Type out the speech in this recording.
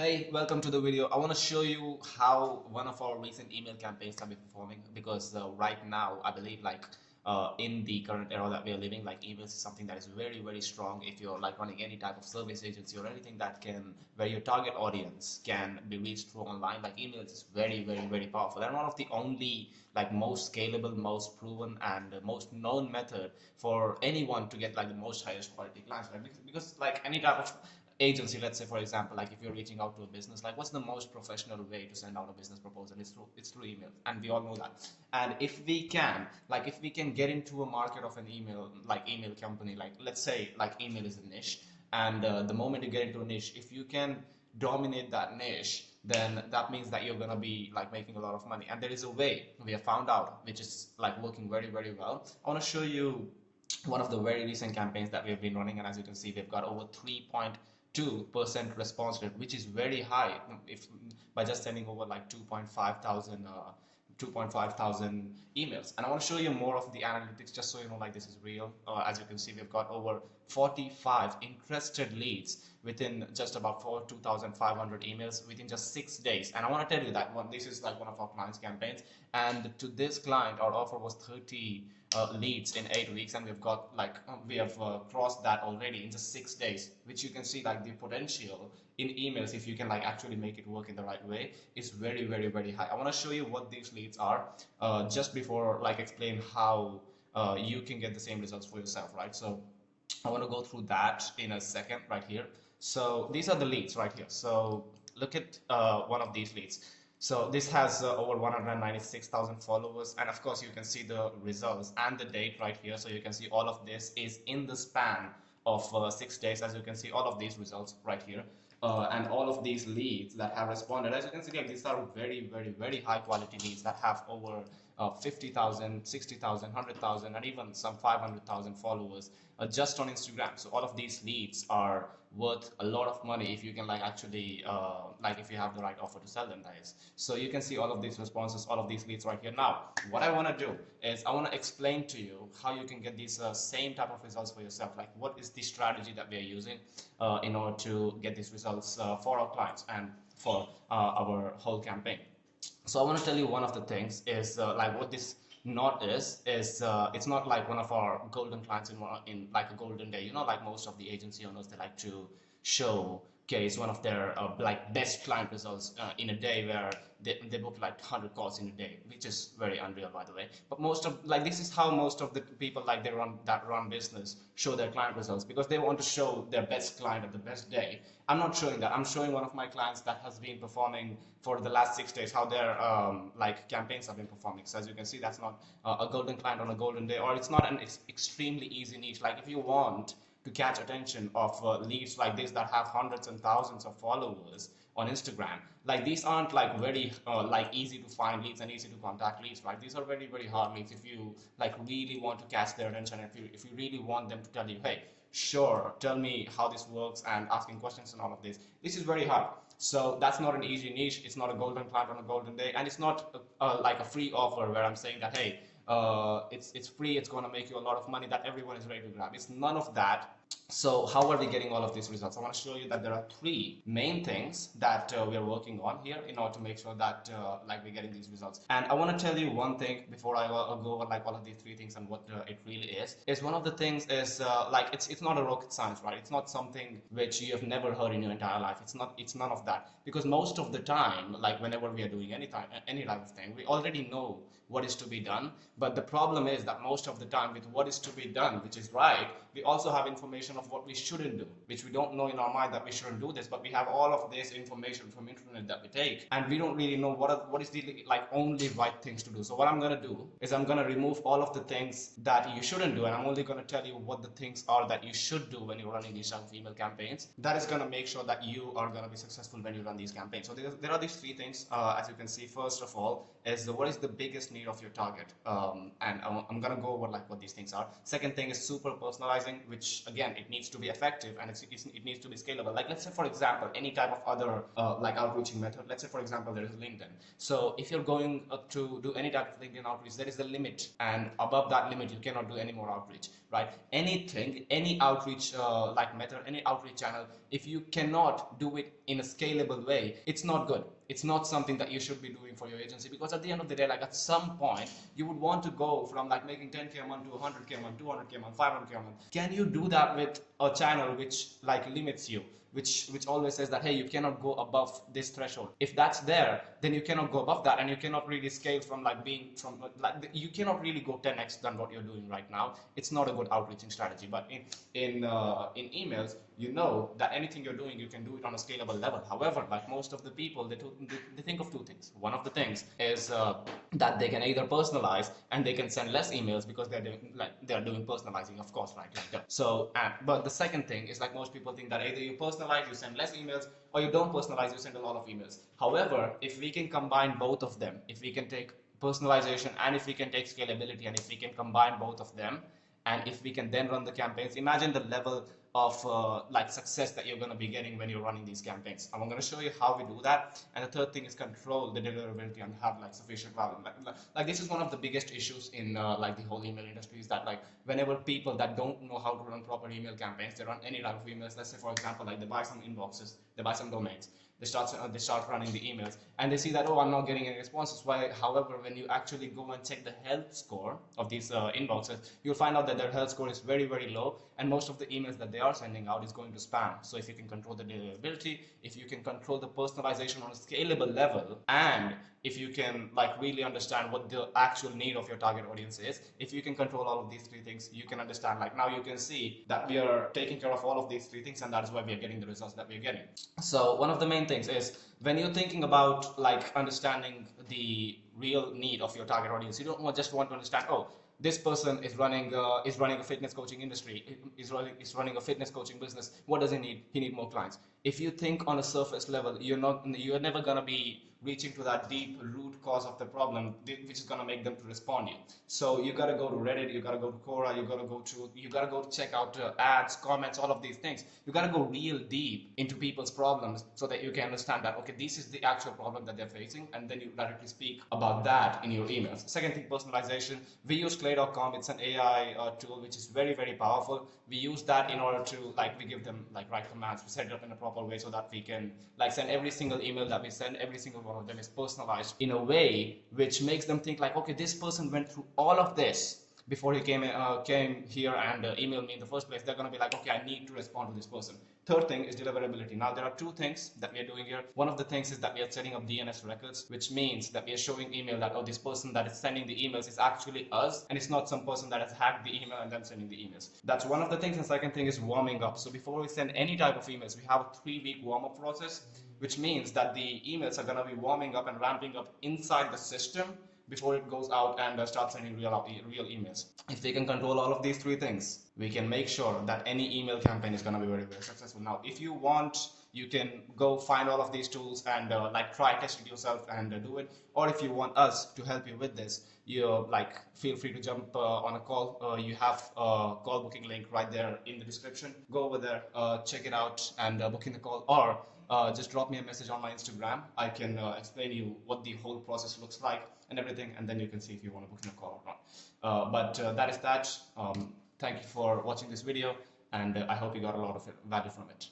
Hey, welcome to the video. I want to show you how one of our recent email campaigns have been performing because right now I believe in the current era that we are living, like emails is something that is very strong. If you're like running any type of service agency or anything that can where your target audience can be reached through online, like emails is very powerful and one of the only like most scalable, most proven and most known method for anyone to get like the most highest quality clients, right? Because like any type of agency, let's say for example, like if you're reaching out to a business, like what's the most professional way to send out a business proposal? It's through email, and we all know that. And if we can get into a market of an email, like email company, like let's say like email is a niche, and the moment you get into a niche, if you can dominate that niche, then that means that you're gonna be like making a lot of money. And there is a way we have found out which is like working very well. I want to show you one of the very recent campaigns that we've been running, and as you can see, we've got over 3.2% response rate, which is very high if by just sending over like 2.5 thousand emails. And I want to show you more of the analytics just so you know like this is real. As you can see, we've got over 45 interested leads within just about 2,500 emails within just 6 days. And I want to tell you that this is like one of our clients campaigns, and to this client our offer was 30 leads in 8 weeks, and we have crossed that already in just 6 days, which you can see like the potential in emails, if you can like actually make it work in the right way, is very high. I want to show you what these leads are just before like explain how you can get the same results for yourself, right? So I want to go through that in a second right here. So these are the leads right here. So look at one of these leads. So this has over 196,000 followers, and of course you can see the results and the date right here. So you can see all of this is in the span of 6 days. As you can see all of these results right here, and all of these leads that have responded, as you can see, like these are very high quality leads that have over 50,000, 60,000, 100,000, and even some 500,000 followers just on Instagram. So all of these leads are worth a lot of money if you can like actually if you have the right offer to sell them, that is. So you can see all of these responses, all of these leads right here. Now what I want to do is I want to explain to you how you can get these same type of results for yourself. Like what is the strategy that we are using in order to get these results for our clients and for our whole campaign. So I want to tell you one of the things is like what this not is it's not like one of our golden clients in like a golden day. You know, like most of the agency owners, they like to showcase one of their like best client results in a day where they book like 100 calls in a day, which is very unreal, by the way. But most of like this is how most of the people like they run business show their client results, because they want to show their best client at the best day. I'm not showing that. I'm showing one of my clients that has been performing for the last 6 days, how their like campaigns have been performing. So as you can see, that's not a golden client on a golden day, or it's not an extremely easy niche. Like if you want to catch attention of leads like this that have hundreds and thousands of followers on Instagram, like these aren't like very like easy to find leads and easy to contact leads, right? These are very hard leads. If you like really want to catch their attention, if you really want them to tell you, hey, sure, tell me how this works, and asking questions and all of this is very hard. So that's not an easy niche. It's not a golden client on a golden day, and it's not like a free offer where I'm saying that, hey, it's free, it's going to make you a lot of money that everyone is ready to grab. It's none of that. So how are we getting all of these results? I want to show you that there are three main things that we are working on here in order to make sure that like we're getting these results. And I want to tell you one thing before I go over like all of these three things and what it really is one of the things is like it's not a rocket science, right? It's not something which you have never heard in your entire life. It's none of that, because most of the time, like whenever we are doing any type of thing, we already know what is to be done. But the problem is that most of the time with what is to be done, which is right, we also have information of what we shouldn't do, which we don't know in our mind that we shouldn't do this, but we have all of this information from internet that we take, and we don't really know what is the like only right things to do. So what I'm going to do is I'm going to remove all of the things that you shouldn't do, and I'm only going to tell you what the things are that you should do when you're running these email campaigns. That is going to make sure that you are going to be successful when you run these campaigns. So there are these three things. As you can see, first of all is what is the biggest need of your target, and I'm going to go over like what these things are. Second thing is super personalizing, which again, it needs to be effective and it needs to be scalable. Like let's say for example any type of other like outreaching method. Let's say for example there is LinkedIn. So if you're going to do any type of LinkedIn outreach, there is a limit, and above that limit you cannot do any more outreach. right? Anything, any outreach like method, any outreach channel, if you cannot do it in a scalable way, it's not good. It's not something that you should be doing for your agency, because at the end of the day, like at some point, you would want to go from like making 10K a month to 100K a month, 200K a month, 500K a month. Can you do that with a channel which like limits you? Which always says that, hey, you cannot go above this threshold. If that's there, then you cannot go above that, and you cannot really scale from like being from like you cannot really go 10x than what you're doing right now. It's not a good outreaching strategy. But in emails, you know that anything you're doing, you can do it on a scalable level. However, like most of the people, they think of two things. One of the things is that they can either personalize and they can send less emails because they're doing personalizing, of course, right? So, but the second thing is like most people think that either you personalize, you send less emails, or you don't personalize, you send a lot of emails. However, if we can combine both of them, if we can take personalization and if we can take scalability, and if we can combine both of them, and if we can then run the campaigns, imagine the level of like success that you're going to be getting when you're running these campaigns. And I'm going to show you how we do that. And the third thing is control the deliverability and have like sufficient value. Like this is one of the biggest issues in like the whole email industry, is that like whenever people that don't know how to run proper email campaigns, they run any type of emails. Let's say, for example, like they buy some inboxes, they buy some domains, they start running the emails, and they see that, oh, I'm not getting any responses. Why? However, when you actually go and check the health score of these inboxes, you'll find out that their health score is very, very low, and most of the emails that they are sending out is going to spam. So if you can control the deliverability, if you can control the personalization on a scalable level, and if you can like really understand what the actual need of your target audience is, if you can control all of these three things, you can understand, like now you can see that we are taking care of all of these three things, and that is why we are getting the results that we're getting. So one of the main things is, when you're thinking about like understanding the real need of your target audience, you don't just want to understand, oh, this person is running a fitness coaching industry, is running a fitness coaching business. What does he need? He needs more clients. If you think on a surface level, you're never gonna be reaching to that deep root cause of the problem, which is gonna make them to respond to you. So you gotta go to Reddit, you gotta go to Quora, you gotta go to check out ads, comments, all of these things. You gotta go real deep into people's problems so that you can understand that, okay, this is the actual problem that they're facing, and then you directly speak about that in your emails. Second thing, personalization. We use Clay.com. It's an AI tool which is very, very powerful. We use that in order to we give them right commands. We set it up in a proper way so that we can send every single email that we send, every single one of them is personalized in a way which makes them think like, okay, this person went through all of this before he came here and emailed me in the first place. They're going to be like, okay, I need to respond to this person. Third thing is deliverability. Now, there are two things that we are doing here. One of the things is that we are setting up DNS records, which means that we are showing email that, oh, this person that is sending the emails is actually us, and it's not some person that has hacked the email and then sending the emails. That's one of the things. And second thing is warming up. So before we send any type of emails, we have a 3-week warm-up process, which means that the emails are going to be warming up and ramping up inside the system before it goes out and starts sending real emails. If we can control all of these three things, we can make sure that any email campaign is going to be very, very successful. Now, if you want, you can go find all of these tools and try test it yourself and do it. Or if you want us to help you with this, you feel free to jump on a call. You have a call booking link right there in the description. Go over there, check it out, and book in the call, or just drop me a message on my Instagram. I can explain you what the whole process looks like and everything, and then you can see if you want to book in a call or not. But that is that. Thank you for watching this video, and I hope you got a lot of value from it.